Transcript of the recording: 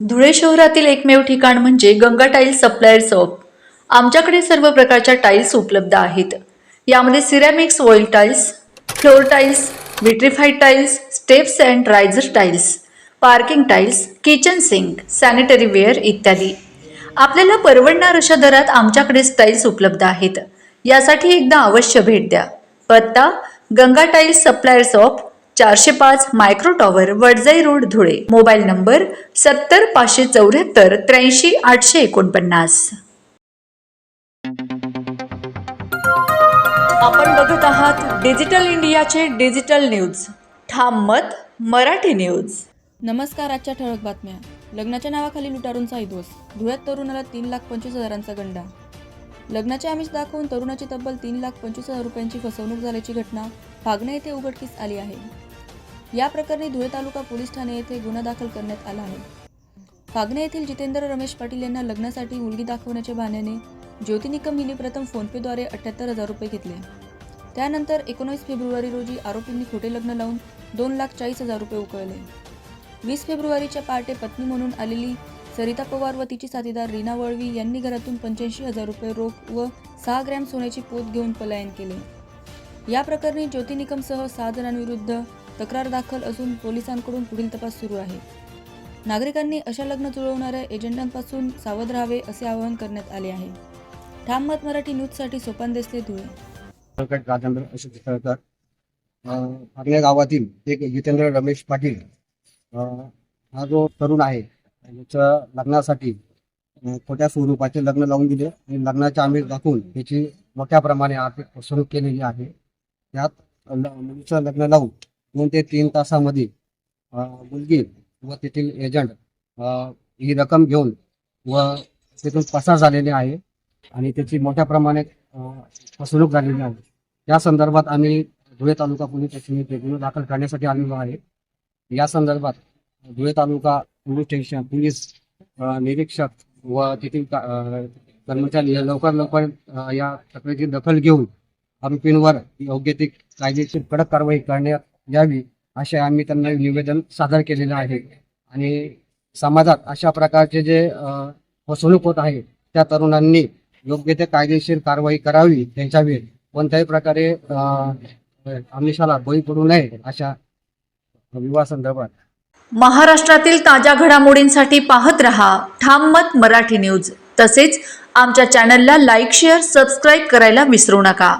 धुळे शहरातील एकमेव ठिकाण म्हणजे गंगा टाइल्स सप्लायर शॉप। आमच्याकडे सर्व प्रकारच्या टाइल्स उपलब्ध आहेत। यामध्ये ceramics, oil tiles, floor tiles, vitrified tiles, steps and riser tiles, parking tiles, kitchen sink, sanitary ware इत्यादी। आपल्याला परवडणार अशा दरात आमच्याकडे टाइल्स उपलब्ध आहेत। यासाठी एकदा अवश्य भेट द्या। पत्ता Ganga tiles supplier shop, 405 micro tower, Wadjai road, Dhule. Mobile number 70 574 83 849। आपण बघत आहात डिजिटल इंडियाचे डिजिटल न्यूज। ठाम मत मराठी न्यूज। नमस्कार। आजच्या ठळक बातम्या। लग्नाच्या नावाखाली लुटारूंचा इदोस। धुळ्यात तरुणाला 3,25,000चा गंडा। लग्नाचे आमिष दाखवून तरुणाची तब्बल 3,25,000 रुपयांची फसवणूक झाल्याची घटना फागणे येथे उघडकीस आली आहे। या प्रकरणी धुळे तालुका पोलीस ठाणे येथे गुन्हा दाखल करण्यात आला आहे। फागणे येथील जितेंद्र रमेश पाटील यांना लग्नासाठी मुलगी दाखवण्याच्या बहाण्याने ज्योती निकम हिने प्रथम फोनपेद्वारे 78,000 रुपये घेतले। त्यानंतर 19 फेब्रुवारी रोजी आरोपींनी खोटे लग्न लावून 2,40,000 रुपये उकळले। 20 फेब्रुवारीच्या पहाटे पत्नी म्हणून आलेली सरिता पवार व तिची साथीदार रीना वळवी यांनी घरातून 85,000 रुपये रोख व 6 ग्रॅम सोन्याची पोत घेऊन पलायन केले। या प्रकरणी ज्योती निकमसह 6 जणांविरुद्ध तक्रार दाखल असून पोलिसांकडून पुढील तपास सुरू आहे। नागरिकांनी अशा लग्न जुळवणाऱ्या एजंटांपासून सावध राहावे असे आवाहन करण्यात आले आहे। ठाम मत मराठी न्यूजसाठी सोपान देसले, धुळे। आपल्या गावातील एक जितेंद्र रमेश पाटील हा जो तरुण आहे त्याच्या लग्नासाठी खोट्या स्वरूपाचे लग्न लावून दिले आणि लग्नाचे आमिष दाखवून त्याची मोठ्या प्रमाणे आर्थिक फसवणूक केलेली आहे। त्यात मुलीचं लग्न लावून 2 ते 3 तासामध्ये मुलगी व तेथील एजंट ही रक्कम घेऊन व तिथून पसार झालेले आहे आणि त्याची मोठ्या प्रमाणात फसवणूक झालेली आहे। या संदर्भात आम्ही धुळे तालुका पोलीस स्टेशनमध्ये गुन्हा दाखल करण्यासाठी आलेलो आहे। या संदर्भात धुळे तालुका पोलीस स्टेशन पोलीस निरीक्षक व तेथील कर्मचारी लवकर या तक्रारीची दखल घेऊन आरोपींवर योग्य ती कायदेशीर कडक कारवाई करण्यात यावी असे आम्ही त्यांना निवेदन सादर केलेलं आहे। आणि समाजात अशा प्रकारचे जे फसवणूक होत आहे त्या तरुणांनी योग्य ते कायदेशीर कारवाई करावी, त्यांच्यावर कोणत्याही प्रकारे आमिषाला बळी पडू नये अशा विवाह संदर्भात। महाराष्ट्रातील ताज्या घडामोडींसाठी पाहत रहा ठाम मत मराठी न्यूज। तसेच आमच्या चॅनलला लाईक, शेअर, सबस्क्राईब करायला विसरू नका।